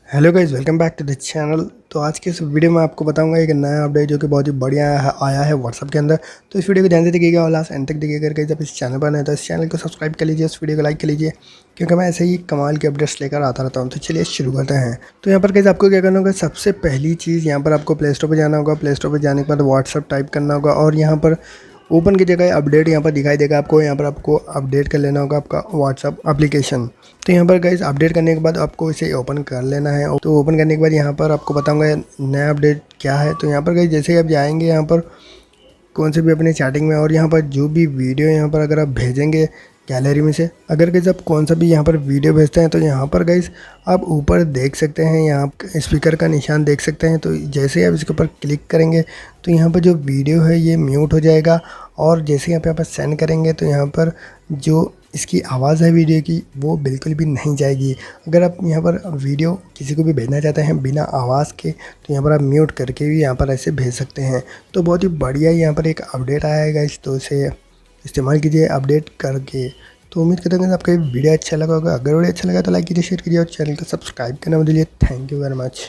Hello guys, welcome back to the channel. तो आज के इस वीडियो में आपको बताऊंगा एक नया अपडेट जो कि बहुत ही बढ़िया आया है व्हाट्सअप के अंदर। तो इस वीडियो को ध्यान से देखिएगा और लास्ट एंड तक देखिएगा करके। जब इस चैनल पर नए तो इस चैनल को सब्सक्राइब कर लीजिए, इस वीडियो को लाइक कर लीजिए, क्योंकि मैं ऐसे ही कमाल के अपडेट्स लेकर आता रहता हूँ। तो चलिए शुरू करते हैं। तो यहाँ पर गाइस आपको क्या करना होगा, सबसे पहली चीज़ यहाँ पर आपको प्ले स्टोर पर जाना होगा। प्ले स्टोर पर जाने के बाद व्हाट्सअप टाइप करना होगा और यहाँ पर ओपन की जगह अपडेट यहाँ पर दिखाई देगा आपको। यहाँ पर आपको अपडेट कर लेना होगा आपका व्हाट्सअप एप्लीकेशन। तो यहाँ पर गाइस अपडेट करने के बाद आपको इसे ओपन कर लेना है। तो ओपन करने के बाद यहाँ पर आपको बताऊंगा नया अपडेट क्या है। तो यहाँ पर गाइस जैसे ही आप जाएंगे यहाँ पर कौन से भी अपने चैटिंग में, और यहाँ पर जो भी वीडियो यहाँ पर अगर आप भेजेंगे गैलरी में से, अगर गाइस आप कौन सा भी यहाँ पर वीडियो भेजते हैं तो यहाँ पर गाइस आप ऊपर देख सकते हैं, यहाँ स्पीकर का निशान देख सकते हैं। तो जैसे ही आप इसके ऊपर क्लिक करेंगे तो यहाँ पर जो वीडियो है ये म्यूट हो जाएगा। और जैसे ही आप यहाँ पर सेंड करेंगे तो यहाँ पर जो इसकी आवाज़ है वीडियो की वो बिल्कुल भी नहीं जाएगी। अगर आप यहाँ पर वीडियो किसी को भी भेजना चाहते हैं बिना आवाज़ के तो यहाँ पर आप म्यूट करके भी यहाँ पर ऐसे भेज सकते हैं। तो बहुत ही बढ़िया यहाँ पर एक अपडेट आया है गाइस, तो इसे इस्तेमाल कीजिए अपडेट करके। तो उम्मीद करता हूँ कि आपका वीडियो अच्छा लगा होगा। अगर वीडियो अच्छा लगा तो लाइक कीजिए, शेयर कीजिए और चैनल को सब्सक्राइब करना मत भूलिए। Thank you very much.